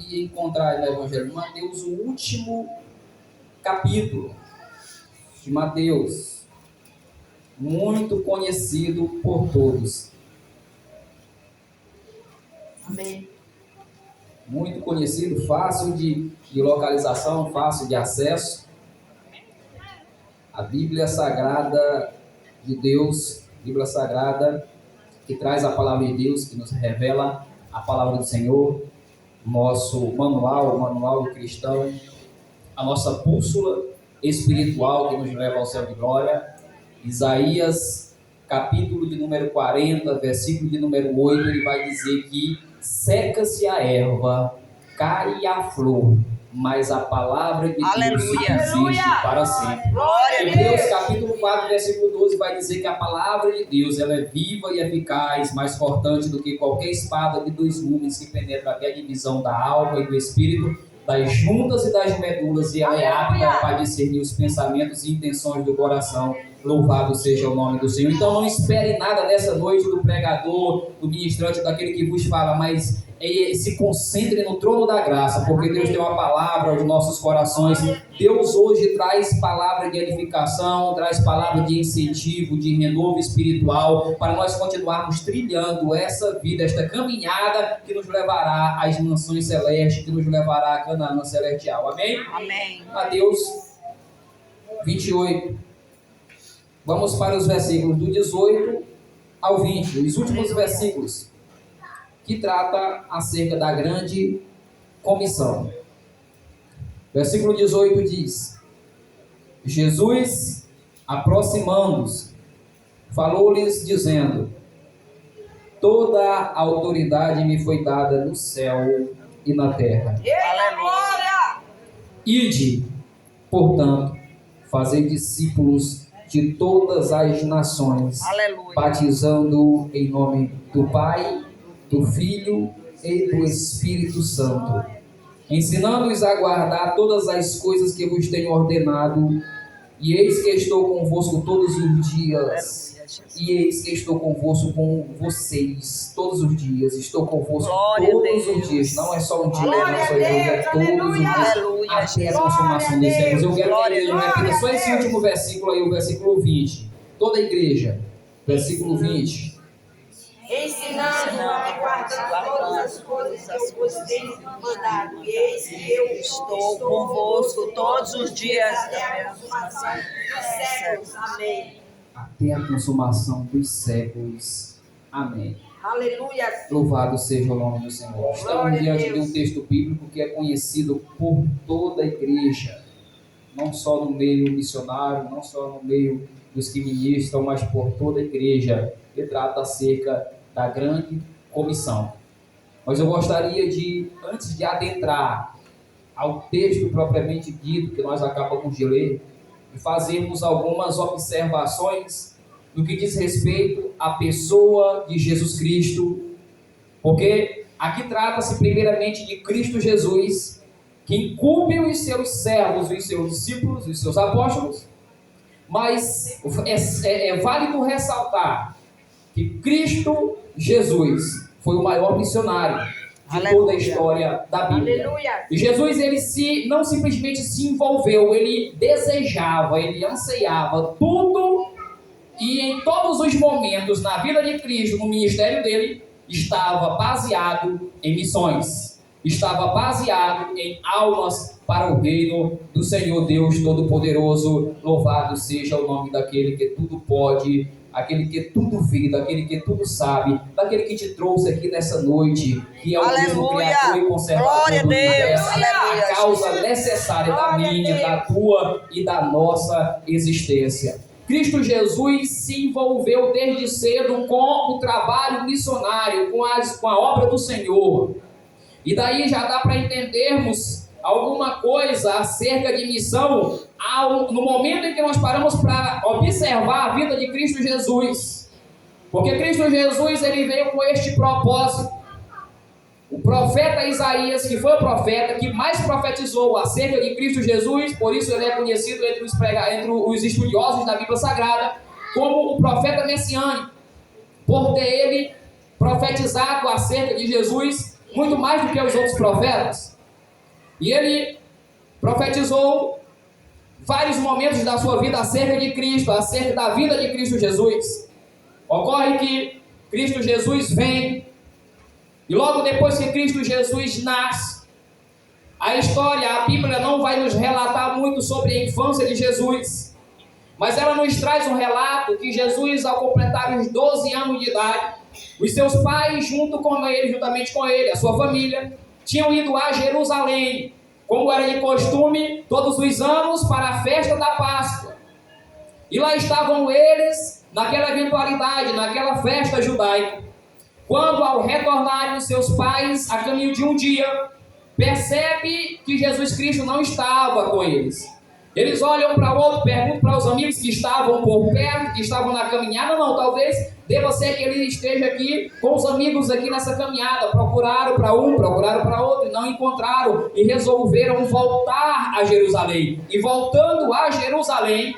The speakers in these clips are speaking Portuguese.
E encontrar no Evangelho de Mateus o último capítulo de Mateus, muito conhecido por todos. Amém. Muito conhecido, fácil de localização, fácil de acesso. A Bíblia Sagrada de Deus, Bíblia Sagrada que traz a palavra de Deus, que nos revela a palavra do Senhor, nosso manual cristão, a nossa bússola espiritual que nos leva ao céu de glória. Isaías, capítulo de número 40, versículo de número 8, ele vai dizer que seca-se a erva, cai a flor, mas a palavra de Deus subsiste para sempre. Hebreus capítulo 4, versículo 12 vai dizer que a palavra de Deus ela é viva e eficaz, mais cortante do que qualquer espada de dois gumes, que penetra até a divisão da alma e do espírito, das juntas e das medulas, e ela é apta para discernir os pensamentos e intenções do coração. Louvado seja o nome do Senhor. Então não espere nada nessa noite do pregador, do ministrante, daquele que vos fala, mas se concentre no trono da graça, porque Deus tem uma palavra aos nossos corações. Deus hoje traz palavra de edificação, traz palavra de incentivo, de renovo espiritual, para nós continuarmos trilhando essa vida, esta caminhada que nos levará às mansões celestes, que nos levará à Canaã celestial. Amém? Amém. Mateus 28. Vamos para os versículos do 18 ao 20, os últimos versículos, que trata acerca da grande comissão. Versículo 18 diz: Jesus, aproximando-se, falou-lhes dizendo: toda a autoridade me foi dada no céu e na terra. Aleluia! Ide, portanto, fazei discípulos de todas as nações, Aleluia. batizando em nome do Pai, do Filho e do Espírito Santo, ensinando-os a guardar todas as coisas que vos tenho ordenado, e eis que estou convosco todos os dias. E eis que estou convosco com vocês todos os dias. Estou convosco todos os dias. Não é só um dia, não é só um dia, é todos os dias, até a consumação dos séculos. Eu quero que a igreja repita só esse último versículo aí, o versículo 20. Toda a igreja, versículo 20. Ensinando a guardar todas as coisas que eu vos tenho mandado. E eis que eu estou convosco todos os dias até a consumação dos séculos. Amém. Até a consumação dos séculos. Amém. Aleluia. Louvado seja o nome do Senhor. Estamos diante de um texto bíblico que é conhecido por toda a igreja, não só no meio missionário, não só no meio dos que ministram, mas por toda a igreja, que trata acerca da grande comissão. Mas eu gostaria de, antes de adentrar ao texto propriamente dito, que nós acabamos de ler, de fazermos algumas observações no que diz respeito à pessoa de Jesus Cristo, porque aqui trata-se primeiramente de Cristo Jesus, que incumbe os seus servos, os seus discípulos, os seus apóstolos, mas é válido ressaltar que Cristo Jesus foi o maior missionário de toda a história da Bíblia. Aleluia. E Jesus, ele não simplesmente se envolveu, ele desejava, ele anseiava tudo, e em todos os momentos na vida de Cristo, no ministério dele, estava baseado em missões, estava baseado em almas para o reino do Senhor Deus Todo-Poderoso. Louvado seja o nome daquele que tudo pode, aquele que tudo vê, daquele que tudo sabe, daquele que te trouxe aqui nessa noite, que é o mesmo Criador e Conservador do universo, a causa necessária da minha, da tua e da nossa existência. Cristo Jesus se envolveu desde cedo com o trabalho missionário, com a obra do Senhor. E daí já dá para entendermos alguma coisa acerca de missão no momento em que nós paramos para observar a vida de Cristo Jesus. Porque Cristo Jesus, ele veio com este propósito. O profeta Isaías, que foi o profeta que mais profetizou acerca de Cristo Jesus, por isso ele é conhecido entre os estudiosos da Bíblia Sagrada como o profeta messiânico, por ter ele profetizado acerca de Jesus muito mais do que os outros profetas. E ele profetizou vários momentos da sua vida acerca de Cristo, acerca da vida de Cristo Jesus. Ocorre que Cristo Jesus vem, e logo depois que Cristo Jesus nasce, a Bíblia não vai nos relatar muito sobre a infância de Jesus, mas ela nos traz um relato que Jesus, ao completar os 12 anos de idade, os seus pais, juntamente com ele, a sua família, tinham ido a Jerusalém, como era de costume, todos os anos, para a festa da Páscoa. E lá estavam eles, naquela eventualidade, naquela festa judaica. Quando, ao retornarem os seus pais, a caminho de um dia, percebe que Jesus Cristo não estava com eles. Eles olham para o outro, perguntam para os amigos que estavam por perto, que estavam na caminhada. Não, talvez deva ser que ele esteja aqui com os amigos aqui nessa caminhada. Procuraram para um, procuraram para outro, e não encontraram, e resolveram voltar a Jerusalém. E voltando a Jerusalém,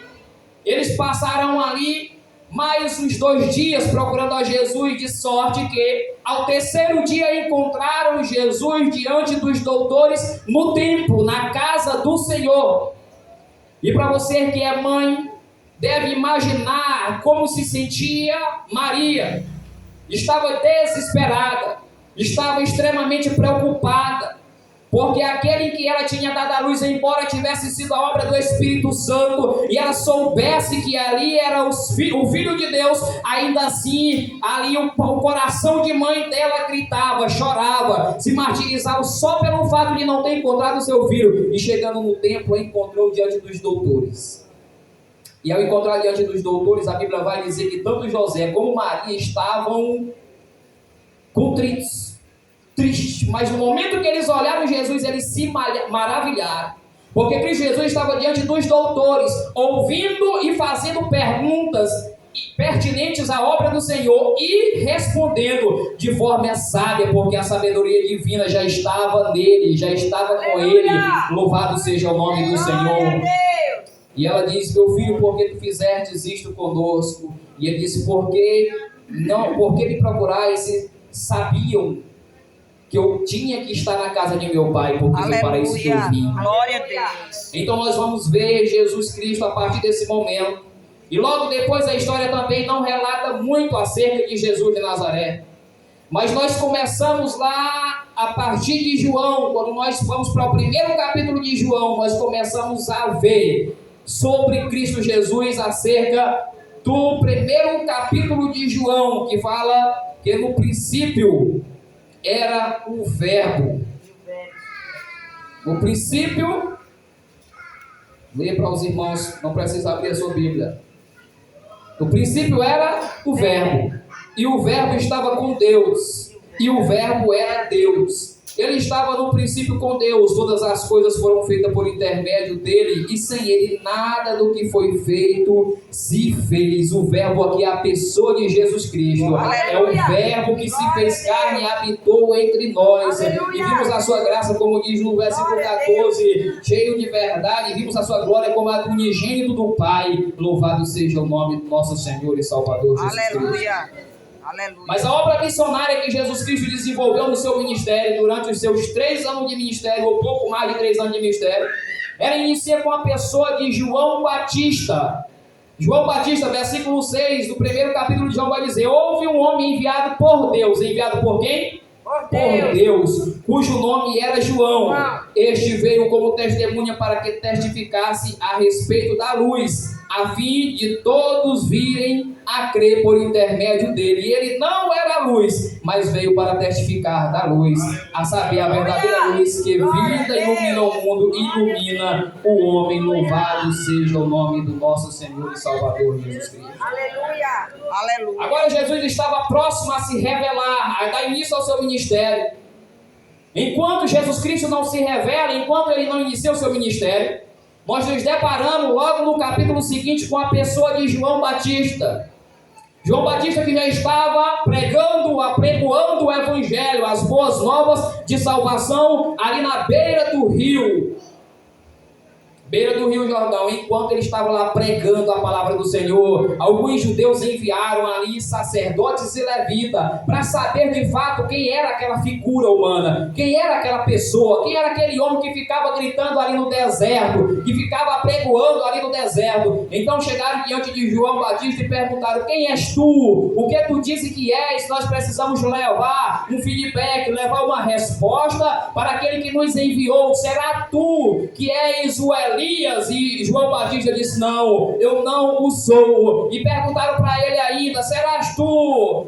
eles passaram ali mais uns 2 dias procurando a Jesus, de sorte que ao terceiro dia encontraram Jesus diante dos doutores no templo, na casa do Senhor. E para você que é mãe, deve imaginar como se sentia Maria. Estava desesperada, estava extremamente preocupada, porque aquele que ela tinha dado à luz, embora tivesse sido a obra do Espírito Santo, e ela soubesse que ali era o Filho de Deus, ainda assim, ali o coração de mãe dela gritava, chorava, se martirizava só pelo fato de não ter encontrado o seu filho. E chegando no templo, encontrou diante dos doutores. E ao encontrar diante dos doutores, a Bíblia vai dizer que tanto José como Maria estavam contritos, tristes, mas no momento que eles olharam Jesus, eles se maravilharam, porque Cristo Jesus estava diante dos doutores, ouvindo e fazendo perguntas pertinentes à obra do Senhor e respondendo de forma sábia, porque a sabedoria divina já estava nele, já estava com ele. Louvado seja o nome do Senhor. E ela disse: meu filho, por que tu fizestes isto conosco? E ele disse: por que me procurais? Sabiam que eu tinha que estar na casa de meu pai, porque foi para isso que eu vim. Glória a Deus. Então nós vamos ver Jesus Cristo a partir desse momento. E logo depois a história também não relata muito acerca de Jesus de Nazaré. Mas nós começamos lá a partir de João. Quando nós vamos para o primeiro capítulo de João, nós começamos a ver sobre Cristo Jesus acerca do primeiro capítulo de João, que fala que no princípio era o Verbo. No princípio, leia para os irmãos, não precisa abrir a sua Bíblia. No princípio era o Verbo, e o Verbo estava com Deus, e o Verbo era Deus. Ele estava no princípio com Deus, todas as coisas foram feitas por intermédio dele, e sem ele nada do que foi feito se fez. O Verbo aqui é a pessoa de Jesus Cristo. Aleluia. É o Verbo que se fez carne e habitou entre nós. Aleluia. E vimos a sua graça, como diz no versículo 14, cheio de verdade, e vimos a sua glória como a do unigênito do Pai. Louvado seja o nome do nosso Senhor e Salvador Jesus Cristo. Aleluia. Mas a obra missionária que Jesus Cristo desenvolveu no seu ministério durante os seus 3 anos de ministério, ou pouco mais de 3 anos de ministério, ela inicia com a pessoa de João Batista. João Batista, versículo 6 do primeiro capítulo de João, vai dizer: houve um homem enviado por Deus. Enviado por quem? Por Deus, cujo nome era João. Este veio como testemunha para que testificasse a respeito da luz, a fim de todos virem a crer por intermédio dele. E ele não era luz, mas veio para testificar da luz, a saber, a verdadeira luz que vinda ilumina o mundo e ilumina o homem. Louvado seja o nome do nosso Senhor e Salvador Jesus Cristo. Aleluia. Aleluia. Agora Jesus estava próximo a se revelar, a dar início ao seu ministério. Enquanto Jesus Cristo não se revela, enquanto ele não inicia o seu ministério, nós nos deparamos logo no capítulo seguinte com a pessoa de João Batista. João Batista, que já estava apregoando o evangelho, as boas novas de salvação ali na beira do rio beira do Rio Jordão, enquanto ele estava lá pregando a palavra do Senhor, alguns judeus enviaram ali sacerdotes e levitas para saber de fato quem era aquela figura humana, quem era aquela pessoa, quem era aquele homem que ficava gritando ali no deserto, que ficava apregoando ali no deserto. Então chegaram diante de João Batista e perguntaram: quem és tu? O que tu dizes que és? Nós precisamos levar um feedback, levar uma resposta para aquele que nos enviou. Será tu que és o Elias? E João Batista disse: não, eu não o sou. E perguntaram para ele ainda: serás tu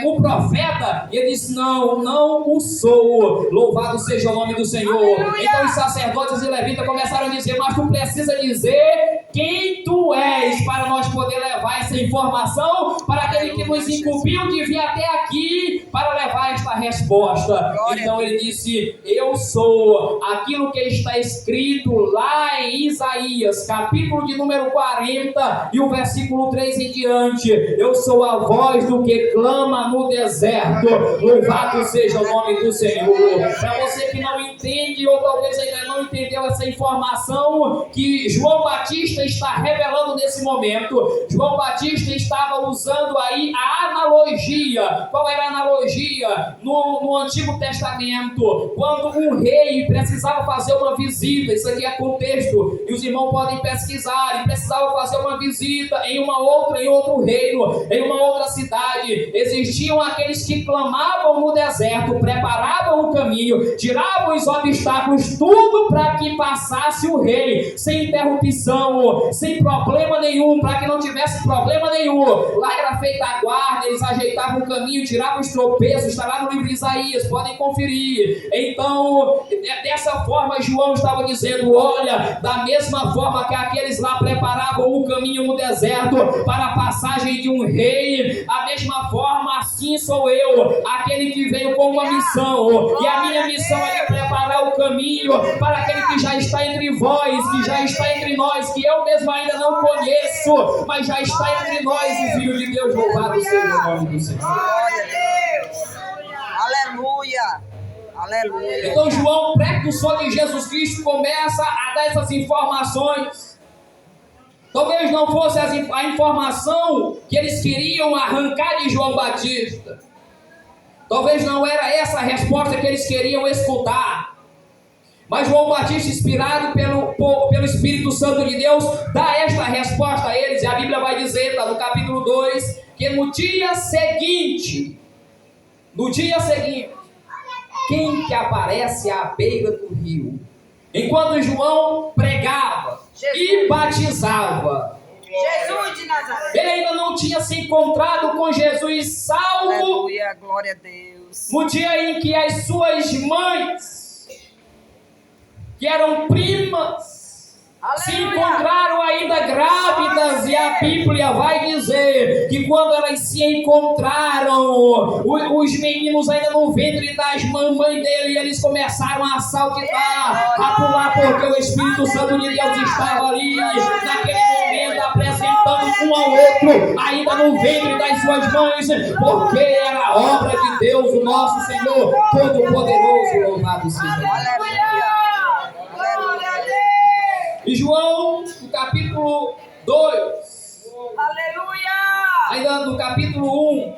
o profeta? E ele disse: não, não o sou. Louvado seja o nome do Senhor. Aleluia. Então os sacerdotes e levitas começaram a dizer: mas tu precisa dizer quem tu és para nós poder levar essa informação para aquele que nos incumbiu de vir até aqui para levar esta resposta. Então ele disse: eu sou aquilo que está escrito lá em Isaías, capítulo de número 40 e o versículo 3 em diante. Eu sou a voz do que clama no deserto. Louvado seja o nome do Senhor. Para você que não entende ou talvez ainda não entendeu essa informação que João Batista está revelando nesse momento, João Batista estava usando aí a analogia. Qual era a analogia? No Antigo Testamento, quando um rei precisava fazer uma visita, isso aqui é contexto, e os irmãos podem pesquisar, e precisava fazer uma visita em outro reino, em uma outra cidade. Existiam aqueles que clamavam no deserto, preparavam o caminho, tiravam os obstáculos, tudo para que passasse o rei, sem interrupção, sem problema nenhum, para que não tivesse problema nenhum. Lá era feita a guarda, eles ajeitavam o caminho, tiravam os tropeços, está lá no livro de Isaías, podem conferir. Então, dessa forma, João estava dizendo: olha, da mesma forma que aqueles lá preparavam o caminho no deserto para a passagem de um rei, a mesma forma, assim sou eu, aquele que veio com uma missão, e a minha missão é preparar o caminho para aquele que já está entre vós, que já está entre nós, que eu mesmo ainda não conheço, mas já está entre nós, o Filho de Deus. Louvado seja o nome do Senhor. Glória a Deus. Aleluia. Aleluia. Então João, precursor de Jesus Cristo, começa a dar essas informações. Talvez não fosse a informação que eles queriam arrancar de João Batista. Talvez não era essa a resposta que eles queriam escutar. Mas João Batista, inspirado pelo Espírito Santo de Deus, dá esta resposta a eles. E a Bíblia vai dizer, está no capítulo 2, que no dia seguinte, quem que aparece à beira do rio? Enquanto João pregava e batizava, Jesus de Nazaré. ele ainda não tinha se encontrado com Jesus, salvo Aleluia, glória a Deus. no dia em que as suas mães, que eram primas, se encontraram ainda grávidas. E a Bíblia vai dizer que quando elas se encontraram, os meninos ainda no ventre das mamães dele, eles começaram a saltitar, a pular, porque o Espírito Santo de Deus estava ali, naquele momento, apresentando um ao outro, ainda no ventre das suas mães, porque era a obra de Deus, o nosso Senhor Todo-Poderoso. Louvado seja. E João, no capítulo 2, aleluia, ainda no capítulo 1,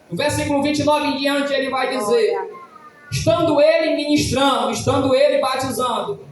no versículo 29 em diante, ele vai dizer: estando ele ministrando, estando ele batizando,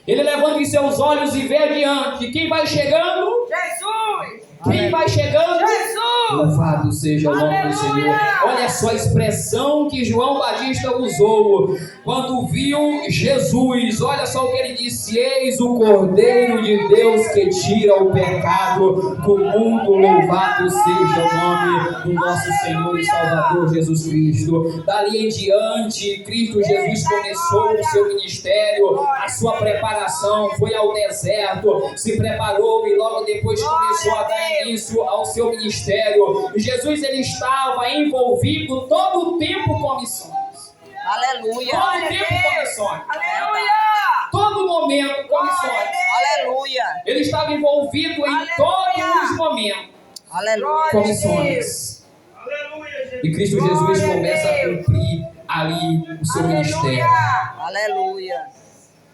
ele levanta os seus olhos e vê adiante. Quem vai chegando? Jesus! Quem vai chegando? Jesus! Louvado seja o nome do Senhor. Olha só a expressão que João Batista usou quando viu Jesus. Olha só o que ele disse: eis o Cordeiro de Deus que tira o pecado do mundo. Louvado seja o nome do nosso Senhor e Salvador Jesus Cristo. Dali em diante, Cristo Jesus começou o seu ministério, a sua preparação. Foi ao deserto, se preparou e logo depois começou a dar início ao seu ministério. Jesus, ele estava envolvido todo o tempo com missões. Aleluia. Todo o tempo com missões. Aleluia. Todo momento com missões. Aleluia. Ele estava envolvido em todos os momentos com missões. E Cristo Jesus começa a cumprir ali o seu ministério. Aleluia.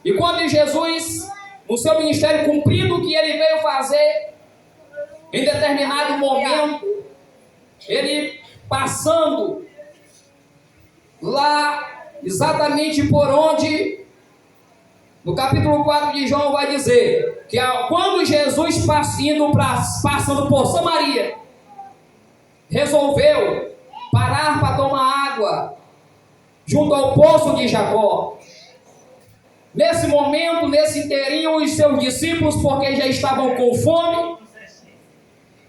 E quando Jesus, o seu ministério, cumprindo o que ele veio fazer, em determinado momento, ele passando lá exatamente por onde, no capítulo 4 de João vai dizer, que quando Jesus passando por Samaria, resolveu parar para tomar água, junto ao poço de Jacó. Nesse momento, nesse inteirinho, os seus discípulos, porque já estavam com fome,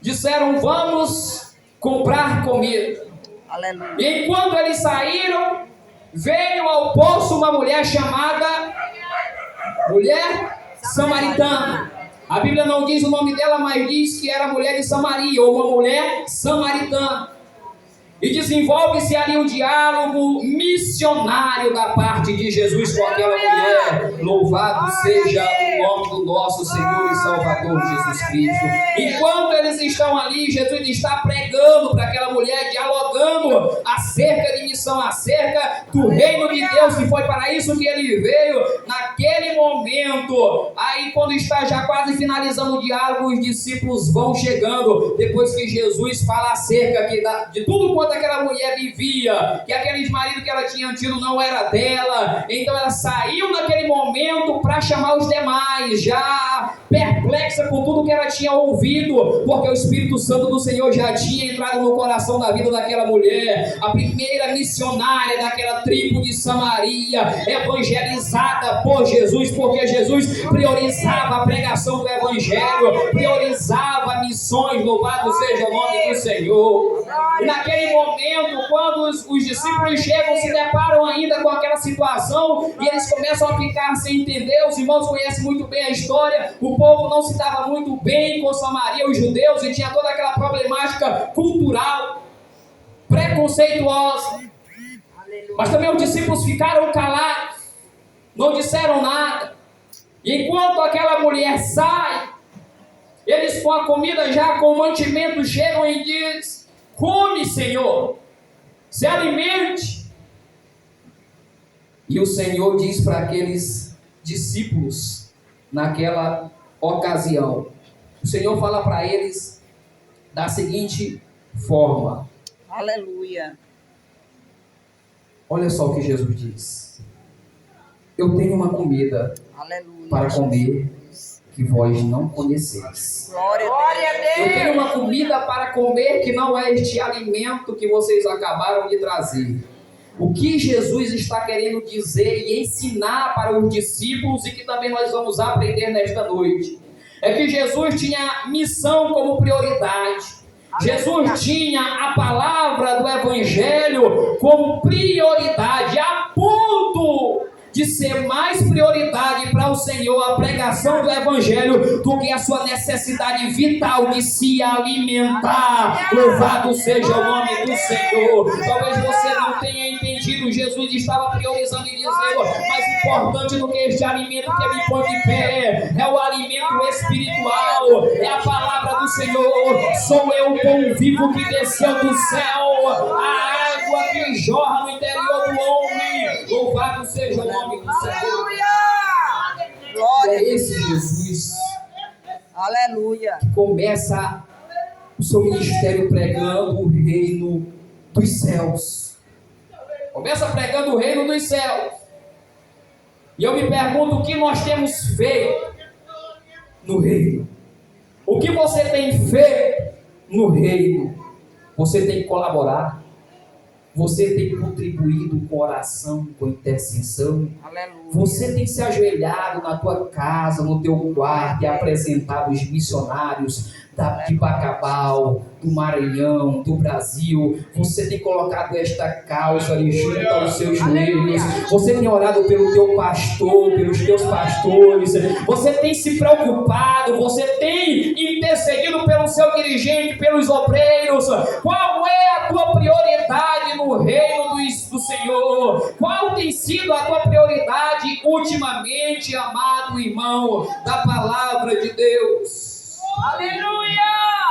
disseram: vamos comprar comida. Aleluia. E enquanto eles saíram, veio ao poço uma mulher chamada mulher samaritana. A Bíblia não diz o nome dela, mas diz que era mulher de Samaria, ou uma mulher samaritana. E desenvolve-se ali um diálogo missionário da parte de Jesus com aquela mulher. Louvado seja o nome do nosso Senhor e Salvador Jesus Cristo. Enquanto eles estão ali, Jesus está pregando para aquela mulher, dialogando acerca de missão, acerca do reino de Deus, que foi para isso que ele veio. Naquele momento, aí quando está já quase finalizando o diálogo, os discípulos vão chegando, depois que Jesus fala acerca de tudo quanto aquela mulher vivia, que aqueles maridos que ela tinha tido não era dela. Então ela saiu naquele momento para chamar os demais, já perplexa com tudo que ela tinha ouvido, porque o Espírito Santo do Senhor já tinha entrado no coração da vida daquela mulher, a primeira missionária daquela tribo de Samaria, evangelizada por Jesus, porque Jesus priorizava a pregação do Evangelho, priorizava missões. Louvado seja o nome do Senhor. E naquele momento, quando os discípulos chegam, se deparam ainda com aquela situação, e eles começam a ficar sem entender. Os irmãos conhecem muito bem a história. O povo não se dava muito bem com Samaria, os judeus, e tinha toda aquela problemática cultural, preconceituosa. Mas também os discípulos ficaram calados, não disseram nada. E enquanto aquela mulher sai, eles com a comida já com o mantimento chegam e dizem: come, Senhor, se alimente. E o Senhor diz para aqueles discípulos, naquela ocasião, o Senhor fala para eles da seguinte forma. Aleluia. Olha só o que Jesus diz: eu tenho uma comida, aleluia, para comer que vós não conheceis. Glória a Deus. Eu tenho uma comida para comer que não é este alimento que vocês acabaram de trazer. O que Jesus está querendo dizer e ensinar para os discípulos, e que também nós vamos aprender nesta noite, é que Jesus tinha missão como prioridade. Jesus tinha a palavra do Evangelho como prioridade, a ponto de ser mais prioridade para o Senhor a pregação do Evangelho do que a sua necessidade vital de se alimentar. Louvado seja o nome do Senhor. Talvez você não tenha entendido, Jesus estava priorizando e dizendo: mais importante do que este alimento que me põe de pé é o alimento espiritual, é a palavra do Senhor. Sou eu o pão vivo que desceu do céu, a água que jorra no interior do homem. Louvado seja o nome do Senhor. Glória. É esse Jesus, aleluia, que começa o seu ministério pregando o reino dos céus. Começa pregando o reino dos céus. E eu me pergunto: o que nós temos feito no reino? O que você tem feito no reino? Você tem colaborado? Você tem contribuído com oração, com intercessão? Aleluia. Você tem se ajoelhado na tua casa, no teu quarto, e apresentado os missionários de Bacabal, do Maranhão, do Brasil? Você tem colocado esta causa ali junto aos seus joelhos? Você tem orado pelo teu pastor, pelos teus pastores? Você tem se preocupado? Você tem intercedido pelo seu dirigente, pelos obreiros? Qual é a tua prioridade no reino do Senhor? Qual tem sido a tua prioridade ultimamente, amado irmão da palavra de Deus? Aleluia!